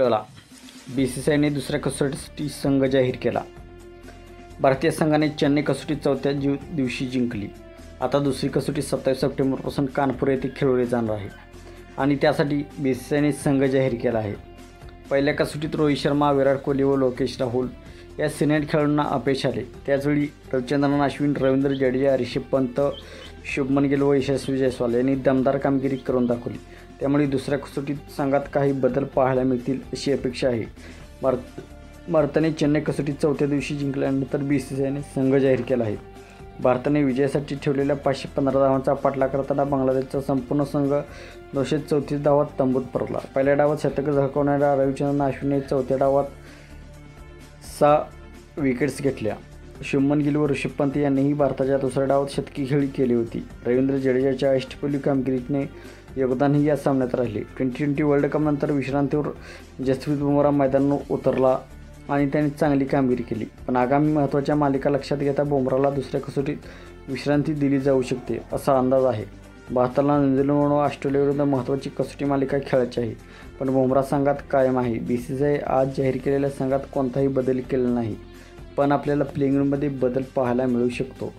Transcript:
ला BCCIने दुसऱ्या कसोटीसाठी संघ जाहीर केला. भारतीय संघाने चेन्नई कसोटी चौथ्या दिवशी जिंकली. आता दुसरी कसोटी 27 सप्टेंबरपासून कानपूर येथे खेळवली जाणार आहे आणि त्यासाठी BCCIने संघ जाहीर केला आहे. पहिल्या कसोटीत रोहित शर्मा, विराट कोहली व लोकेश राहुल या सिनियर खेळाडूंना अपयश आले. त्याचवेळी रविचंद्रन अश्विन, रवींद्र जडेजा, ऋषभ पंत, शुभमन गिल व यशस्वी जायस्वाल यांनी दमदार कामगिरी करून दाखवली. त्यामुळे दुसऱ्या कसोटीत संघात काही बदल पाहायला मिळतील अशी अपेक्षा आहे. भारताने चेन्नई कसोटी चौथ्या दिवशी जिंकल्यानंतर BCCIने संघ जाहीर केला आहे. भारताने विजयासाठी ठेवलेल्या 515 धावांचा पाठलाग करताना बांगलादेशचा संपूर्ण संघ 234 धावात तंबूत परतला. पहिल्या डावात शतक झळकावणाऱ्या रविचंद्रन अश्विनने चौथ्या डावात 6 विकेट्स घेतल्या. शुभमन गिल व ऋषभ पंत यांनीही भारताच्या दुसऱ्या डावात शतकी खेळी केली होती. रवींद्र जडेजाच्या अष्टपैलू कामगिरीने योगदानही या सामन्यात राहिले. T20 वर्ल्ड कपनंतर विश्रांतीवर जसप्रीत बुमराह मैदानावर उतरला आणि त्याने चांगली कामगिरी केली. पण आगामी महत्त्वाच्या मालिका लक्षात घेता बुमराहला दुसऱ्या कसोटीत विश्रांती दिली जाऊ शकते असा अंदाज आहे. भारताला न्यूझीलंड व ऑस्ट्रेलियाविरुद्ध महत्त्वाची कसोटी मालिका खेळायची आहे, पण बुमराह संघात कायम आहे. BCCI आज जाहीर केलेल्या संघात कोणताही बदल केला नाही, पण आपल्याला प्लेइंग रूममध्ये बदल पाहायला मिळू शकतो.